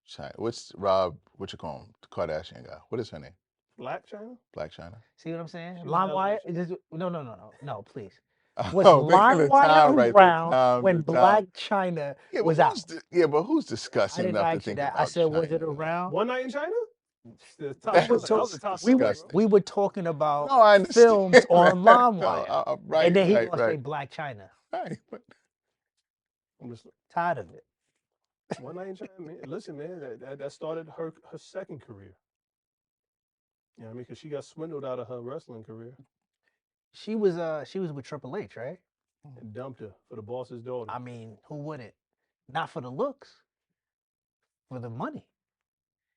China. What's Rob? What you call him? The Kardashian guy. What is her name? Black China. Black China. See what I'm saying? She was LimeWire? Alex. No, please. Was Oh, making the LimeWire time right, the around time, when the time. Black China Yeah, but was out? but who's I disgusting didn't enough to ask you think that. about I said, was it China? around? One Night in China. The top, That that was was the top disgusting. We were talking about No, I understand. films on No, LimeWire. right, And then he right, gonna say right. Black China. Right, but I'm just Tired of it. One Night in China. Man, listen, man, that started her second career. You know what I mean? Because she got swindled out of her wrestling career She was with Triple H, right? and dumped her for the boss's daughter. I mean, who wouldn't? Not for the looks, for the money.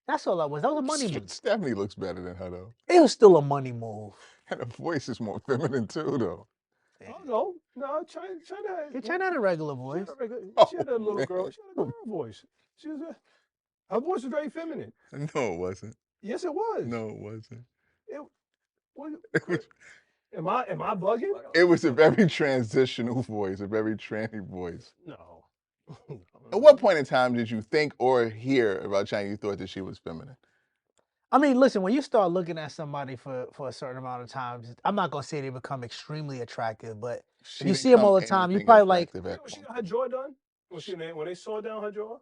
That's all that was. That was a money move. Stephanie looks better than her though, It was still a money move. and her voice is more feminine too, though. Oh no, China. Yeah, China had a regular She voice. had a, regular, Oh, she had a little man. girl. She had a girl voice. Her voice was very feminine. No, it wasn't. Yes, it was. No, it wasn't. What, It was, am I bugging? it was a very transitional voice, a very tranny voice. No. At what point in time did you think or hear about China you thought that she was feminine? I mean, listen, when you start looking at somebody for a certain amount of time, I'm not gonna say they become extremely attractive, but She You didn't see him come all the time. You anything probably like, attractive You at know, she one got her jaw done. When they saw down her jaw.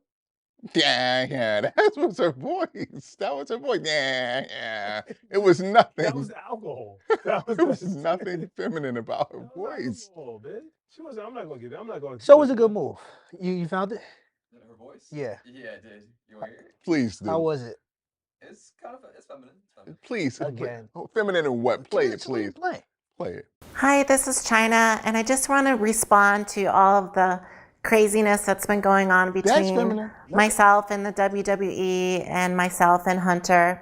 Yeah, that was her voice. That was her voice. Yeah. It was nothing. That was the alcohol. That was There was nothing feminine about her That was voice. alcohol, bitch. She wasn't. I'm not gonna give it. I'm not gonna. so it was a good move. You found it? Her voice? Yeah. Yeah, it did. You want to hear it? Please How do. was it? It's kind of it's feminine. It's feminine. Please. Again. Feminine and what? Play it, Absolutely please. play. Play it. Hi, this is China, and I just want to respond to all of the craziness that's been going on between feminine. myself and the WWE and myself and Hunter.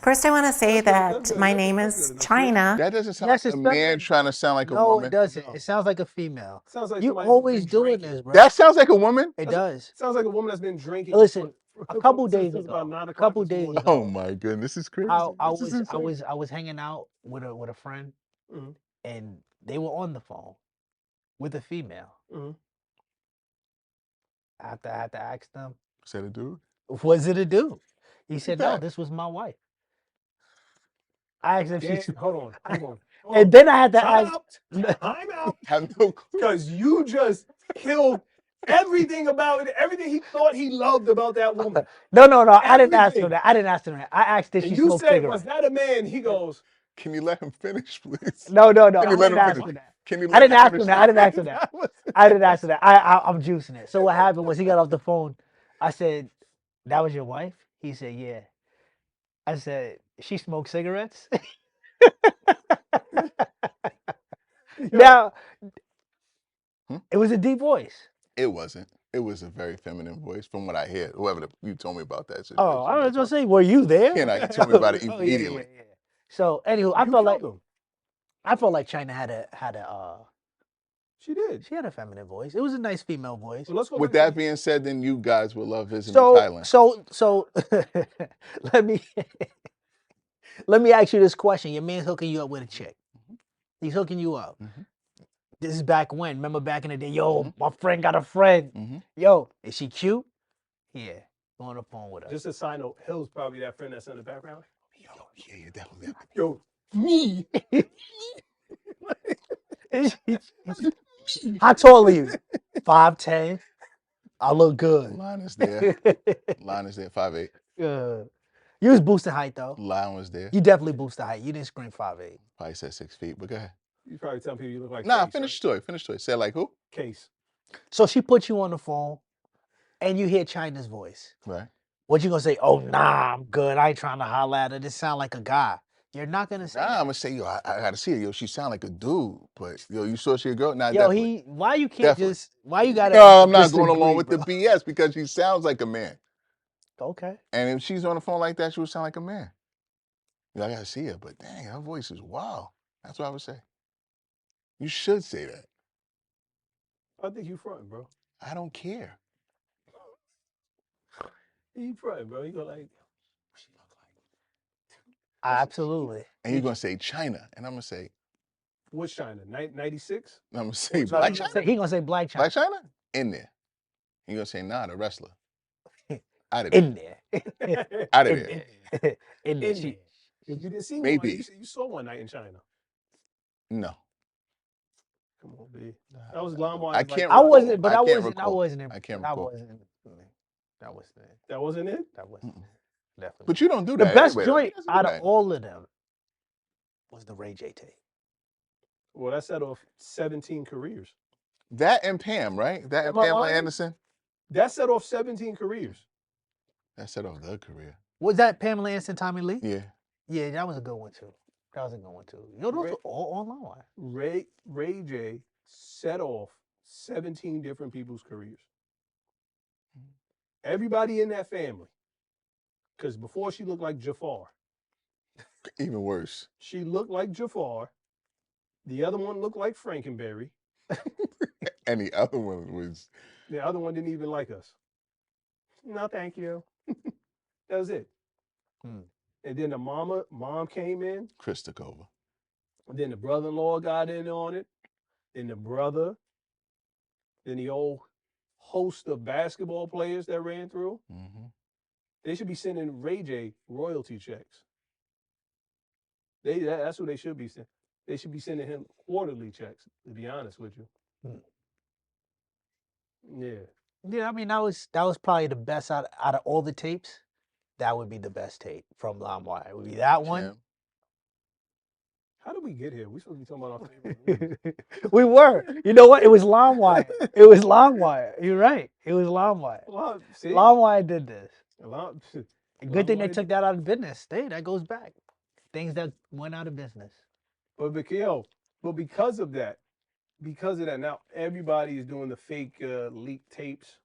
First, I want to say That's that good. my That's name good is enough. China. That doesn't sound Yes, like it's a man feminine. trying to sound like a No, woman. it doesn't. No. It sounds like a female. Sounds like You somebody who's always been doing drinking. this, bro. That sounds like a woman? It does. Sounds like a woman that's been drinking. Listen, a couple since days it's about ago. 9 A o'clock couple this days morning. ago. Oh my goodness, this is crazy. I This is insane. was hanging out with a friend, Mhm. and they were on the phone with a female. Mhm. I had to ask them, Is that a dude? was it a dude? He said, no, that. this was my wife. I asked him, Yeah, she, hold on. and then I had to Time ask. out. Time out. Have no clue. Because you just killed everything about it, everything he thought he loved about that woman. No, I didn't ask him Everything. that. I didn't ask him that. I asked if And she you smoked said, was cigarettes. that a man? He goes, Can you let him finish, please? No, Can I you let didn't him ask finish? him that. Can you I let didn't him ask finish? him that. I didn't ask him that. that was I didn't ask him that. I'm juicing it. So what happened was he got off the phone. I said, that was your wife? He said, yeah. I said, she smoked cigarettes? Now, Hmm? it was a deep voice. It wasn't. It was a very feminine voice from what I hear. You told me about that situation. Oh, I was going to say, were you there? Yeah, you told me about it Oh, immediately. yeah. So, anywho, You killed him. I felt like China had She did. she had a feminine voice. It was a nice female voice. Well, let's go With back that to being said, then you guys will love visiting So, Thailand. so let me let me ask you this question. Your man's hooking you up with a chick. He's hooking you up. Mhm. This is back when. Remember back in the day? Yo, Mhm. my friend got a friend. Mhm. Yo, is she cute? Yeah. Go on the phone with her. just a side note. Hill's probably that friend that's in the background. Yeah, definitely. Yo, me. How tall are you? 5'10". I look good. Line is there. Line is there. 5'8". You was boosting height though. Line was there. You definitely boosted height. You didn't scream 5'8". Probably said 6 feet, but go ahead. You probably tell people you look like Nah, Case, finish right? story. Finish story. Say like who? Case. So she put you on the phone, and you hear China's voice. Right. What you gonna say? Oh nah, I'm good. I ain't trying to holler at her. This sound like a guy. You're not gonna say Nah, that. I'm gonna say, yo, I gotta see her. Yo, she sound like a dude, but yo, you saw she a girl? Nah, Yo, definitely. why you can't Definitely. just, why you gotta No, I'm not going disagree, along with bro? the BS because she sounds like a man. Okay. And if she's on the phone like that, she would sound like a man. Yo, I gotta see her, but dang, her voice is wow. That's what I would say. You should say that. I think you fronting, bro. I don't care. You fronting, bro. You go like, what she look like? Absolutely. And you're gonna say China, and I'm gonna say, What's China? 96? I'm gonna say No, Black he China. gonna say Black China. Black China in there. You're gonna say nah, the wrestler. Out of there. In there. Out of In there. there. In there. In there. If you didn't see Maybe. one, you saw one night in China. No. Come on, B. That was LimeWire. I can't I recall. wasn't, but I I can't wasn't. I recall. wasn't. I can't I recall. wasn't. That wasn't it. That wasn't it? That wasn't Mm-mm. it. Definitely. But you don't do The that. best anyway, joint though. You out do of that. all of them was the Ray J tape. Well, that set off 17 careers. That and Pam, right? That and Am I Pamela lying? Anderson. That set off 17 careers. That set off the career. Was that Pamela Anderson, Tommy Lee? Yeah. Yeah, that was a good one too. That was a good one too. Yo, those Ray- were all online. Ray J set off 17 different people's careers. Everybody in that family. Because before she looked like Jafar. Even worse. She looked like Jafar. The other one looked like Frankenberry. And the other one was The other one didn't even like us. No, thank you. That was it. Hmm. And then the mom came in. Chris took over. And then the brother-in-law got in on it. Then the brother. Then the old host of basketball players that ran through. Mm-hmm. They should be sending Ray J royalty checks. That's what they should be sending. They should be sending him quarterly checks. To be honest with you. Hmm. Yeah. Yeah, I mean that was probably the best out of all the tapes. That would be the best tape from LimeWire. It would be that one. Jam. How did we get here? We supposed to be talking about our favorite movies. We were. You know what? It was LimeWire. It was LimeWire. You're right. It was LimeWire. Well, see, LimeWire did this. Lime- Good thing they LimeWire took did- that out of business. Hey, that goes back. Things that went out of business. but because of that, now everybody is doing the fake leak tapes.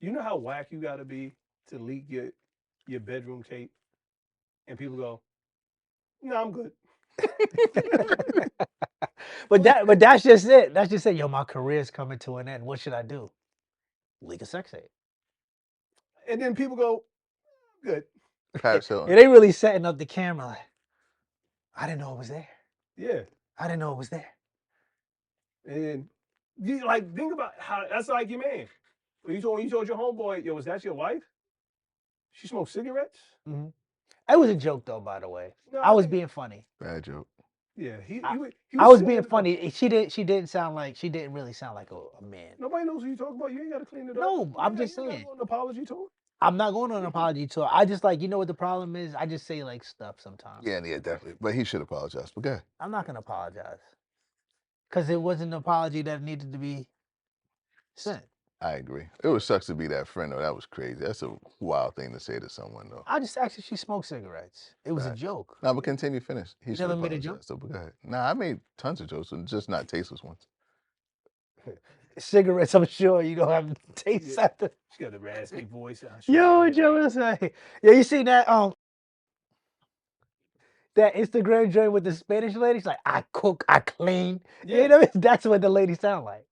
You know how whack you got to be to leak your bedroom tape, and people go, "No, I'm good." But that's just it. That's just it. Yo, my career's coming to an end. What should I do? Leak a sex tape. And then people go, "Good." Paris Yeah, Hilton. they really setting up the camera. Like, I didn't know it was there. Yeah. I didn't know it was there. And you like think about how that's like your man. When you told your homeboy, yo, is that your wife? She smokes cigarettes? Mm-hmm. It was a joke though, by the way. No, I was think- being funny. Bad joke. Yeah, I was sitting being in the- funny. She didn't really sound like a man. Nobody knows who you talking about. You ain't got to clean it No, up. I'm just You ain't gotta saying. go on an apology tour. I'm not going on an apology tour. I just like, you know what the problem is? I just say like stuff sometimes. Yeah, definitely. But he should apologize. But go ahead. I'm not gonna apologize. Cause it wasn't an apology that needed to be sent. I agree. It was sucks to be that friend though. That was crazy. That's a wild thing to say to someone though. I just asked if she smoked cigarettes. It was a Right. joke. No, but continue, finish. He should never made a apologize. joke? So but go ahead. Nah, I made tons of jokes, and just not tasteless ones. Cigarettes, I'm sure you don't have taste Yeah. after. She got a raspy voice. Yo, Joe will say, yeah, you see that that Instagram joint with the Spanish lady? She's like, I cook, I clean. Yeah. You know, that's what the lady sound like.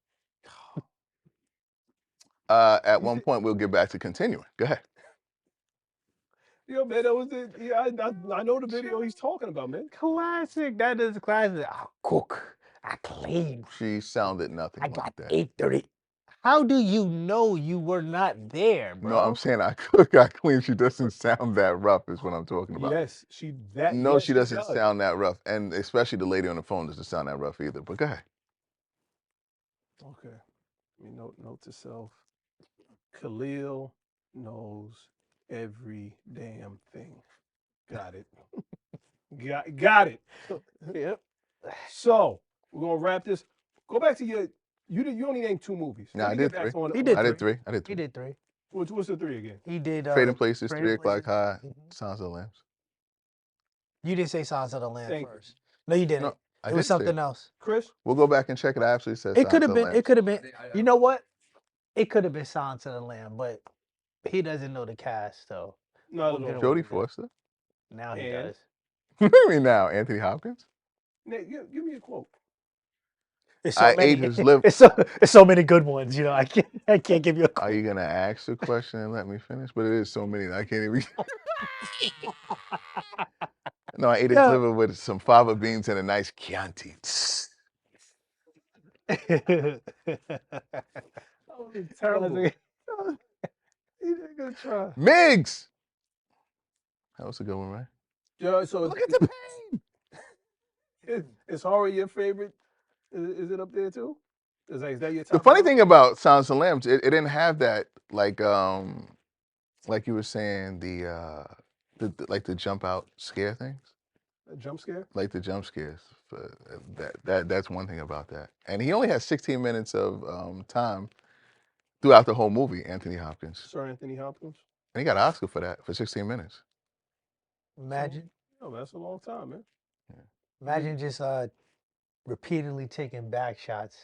At one point, we'll get back to continuing. Go ahead. Yo, man, that was it. Yeah, I know the video he's talking about, man. Classic. That is classic. I cook, I clean. She sounded nothing I like got that. 8:30. How do you know you were not there, bro? No, I'm saying I cook, I clean. She doesn't sound that rough, is what I'm talking about. Yes, No, yes, she doesn't does. sound that rough, and especially the lady on the phone doesn't sound that rough either. But go ahead. Okay. I mean, note to self. Khalil knows every damn thing. Got it. got it. Yep. So we're gonna wrap this. Go back to you only named 2 movies. No, Let I me get did back 3. on- He did I did three. 3. I did 3. He did 3. What's the 3 again? He did Trading Places, Trading 3 O'clock Places. High, Mhm. Sounds of the Lambs. You didn't say Silence of the Lambs Thank you. first. No, you didn't. No, I It was did say something it. else. Chris? We'll go back and check it. I actually said It could Silence have of the been. It Lambs. could have been. You know what? It could have been Silence of the Lamb, but he doesn't know the cast, so Not We'll at get all. away. Jodie Foster. now he And- does. What do you mean now? Anthony Hopkins? Nate, give me a quote. There's I ate his liver. It's so many good ones. You know, I can't give you a. Are you gonna ask the question and let me finish? But it is so many that I can't even. No, I ate his Yeah. liver with some fava beans and a nice Chianti. Oh, it's terrible. He didn't gonna try. Migs. That was a good one, right? Yeah, so Look at the pain. is horror your favorite? Is it up there too? Is that your top? The funny five? thing about Silence of the Lambs, it didn't have that like you were saying the like the jump out scare things, A jump scare? like the jump scares. That's one thing about that. And he only had 16 minutes of time throughout the whole movie. Anthony Hopkins, Sir Anthony Hopkins. and he got an Oscar for that for 16 minutes. Imagine, Oh, that's a long time, man. imagine just repeatedly taking back shots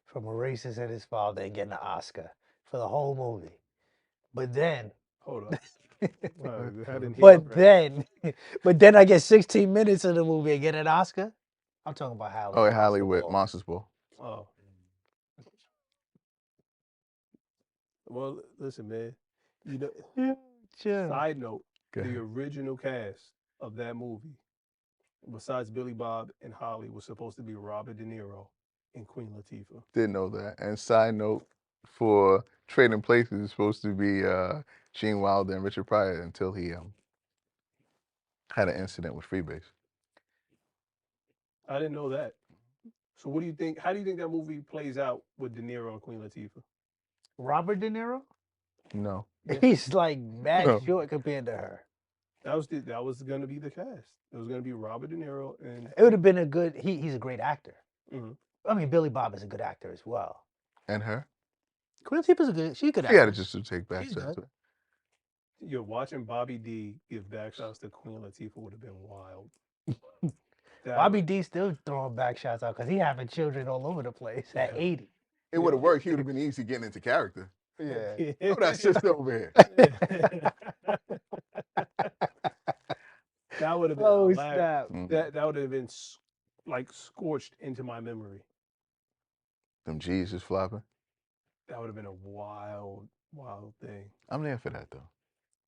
from a racist and his father and getting an Oscar for the whole movie. But then, Hold up. I didn't hear but that. then I get 16 minutes of the movie and get an Oscar. I'm talking about Hollywood. Oh, Hollywood Monsters Ball. Oh. Well, listen, man. You know. Yeah, sure. Side note: Go the ahead. original cast of that movie, besides Billy Bob and Holly, was supposed to be Robert De Niro and Queen Latifah. Didn't know that. And side note, for Trading Places, it's supposed to be Gene Wilder and Richard Pryor until he had an incident with Freebase. I didn't know that. So what do you think? How do you think that movie plays out with De Niro and Queen Latifah? Robert De Niro? No. Yeah. He's like mad No. short compared to her. That was gonna be the cast. It was gonna be Robert De Niro and It would have been a good. He's a great actor. Mhm. I mean, Billy Bob is a good actor as well. And her? Queen Latifah's a good. She's a good She had actor. it just to take back She's shots. good. You're watching Bobby D give back shots to Queen Latifah would have been wild. Bobby D still throwing back shots out because he having children all over the place at 80. It would have worked. He would have been easy getting into character. Yeah. Oh, that sister over here. That would have been Oh hilarious. snap! That would have been like scorched into my memory. Them G's just flopping. That would have been a wild thing. I'm there for that though.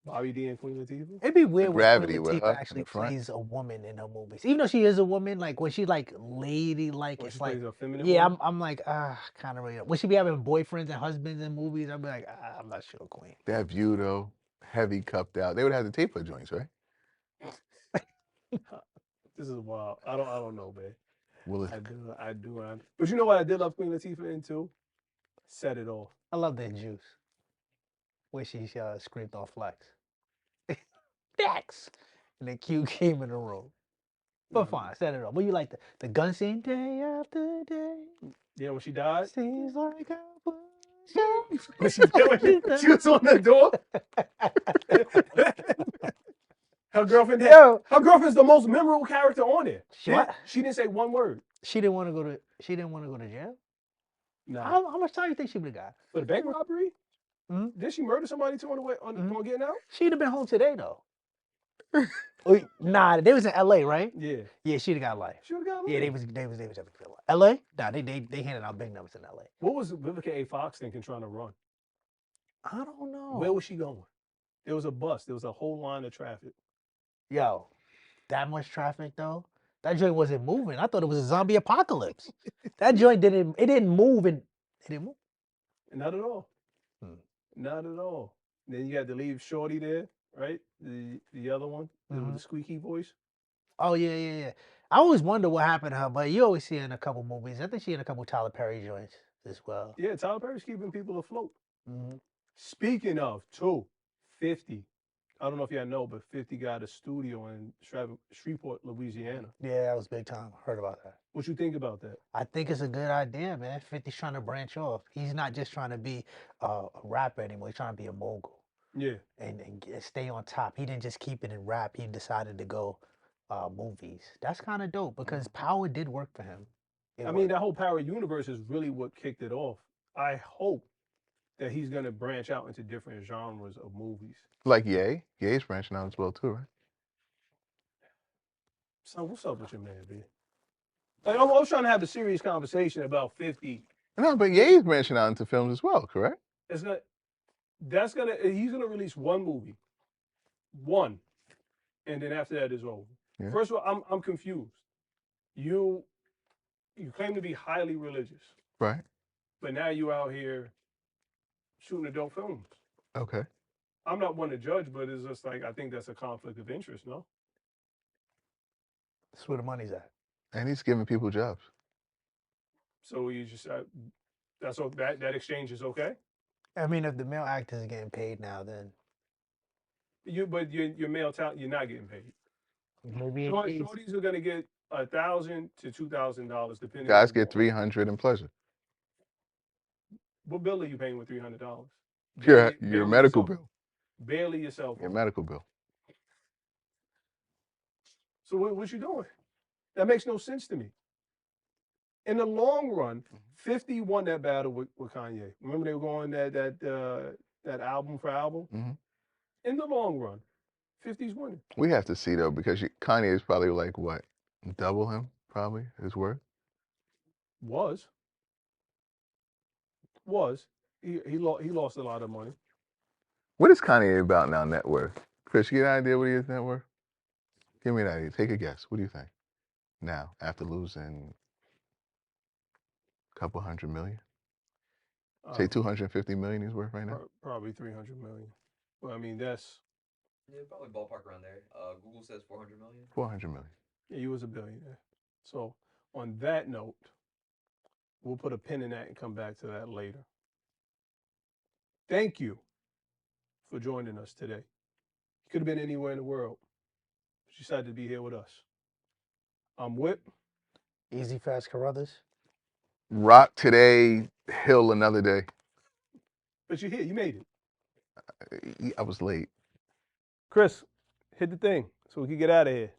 Bobby D and Queen Latifah. It'd be weird when gravity Queen with her Latifah in actually the front. plays a woman in her movies, even though she is a woman. Like when she like lady, like When it's she like plays a feminine. yeah, woman? I'm like kind of really. When she be having boyfriends and husbands in movies, I'd be like I'm not sure, Queen. That view though, heavy cupped out. They would have the tape her joints, right? This is wild. I don't know, man. Will it? I do. But you know what I did love Queen Latifah in too? Set It Off. I love that juice. Where she screamed on Flex. Flex! And then Q came in the room. But fine, set it up. What you like the gun scene? Day after day. Yeah, when she died. Seems like I was When she was on the door. Her girlfriend Yo. her girlfriend's the most memorable character on there. What? She didn't say one word. She didn't want to go to jail? No. How much time do you think she would have got? For the bank robbery? Mhm. Did she murder somebody too on the way on getting out? She'd have been home today though. Nah, they was in LA, right? Yeah. Yeah, she'd have got life. She would have got Yeah, life. they was LA? Nah, they handed out big numbers in LA. What was Vivica A. Fox thinking trying to run? I don't know. Where was she going? There was a bus. There was a whole line of traffic. Yo, that much traffic though? That joint wasn't moving. I thought it was a zombie apocalypse. That joint didn't move and it didn't move. Not at all. Hmm. Not at all. Then you had to leave Shorty there, right? The other one with the squeaky voice. Oh yeah. I always wonder what happened to her, but you always see her in a couple movies. I think she in a couple Tyler Perry joints as well. Yeah, Tyler Perry's keeping people afloat. Mm-hmm. Speaking of, 50. I don't know if y'all know, but 50 got a studio in Shreveport, Louisiana. Yeah, that was big time. Heard about that. What you think about that? I think it's a good idea, man. 50's trying to branch off. He's not just trying to be a rapper anymore. He's trying to be a mogul. Yeah. And stay on top. He didn't just keep it in rap. He decided to go movies. That's kind of dope because Power did work for him. I mean, that whole Power universe is really what kicked it off. I hope that he's going to branch out into different genres of movies. Like Ye. Ye's branching out as well too, right? So what's up with your man, B? Like, I was trying to have a serious conversation about 50. No, but Ye's branching out into films as well, correct? He's gonna release one movie. One. And then after that is over. Yeah. First of all, I'm confused. You claim to be highly religious. Right. But now you out here shooting adult films. Okay. I'm not one to judge, but it's just like I think that's a conflict of interest, no? That's where the money's at. And he's giving people jobs. So you just that's all that exchange is okay? I mean, if the male actors are getting paid now, then But your male talent, you're not getting paid. maybe Shorties are gonna get $1,000 to $2,000 depending. Guys get $300 in pleasure. What bill are you paying with $300? Your medical bill. Barely yourself. Your medical bill. So what you doing? That makes no sense to me. In the long run, 50 won that battle with Kanye. Remember they were going that album for album? Mm-hmm. In the long run, 50's winning. We have to see though, because Kanye is probably like what? Double him, probably, his worth? Was. He lost a lot of money. What is Kanye about now, net worth? Chris, you get an idea what he is net worth? Give me an idea. Take a guess. What do you think? Now, after losing a couple $100 million? Say $250 million he's worth right now? Probably $300 million. Well, I mean, that's... Yeah, probably ballpark around there. Google says $400 million. $400 million. Yeah, he was a billionaire. So, on that note, we'll put a pin in that and come back to that later. Thank you for joining us today. You could have been anywhere in the world, but you decided to be here with us. I'm Whip. Easy Fast Carruthers. Rock today, Hill another day. But you're here. You made it. I was late. Chris, hit the thing so we can get out of here.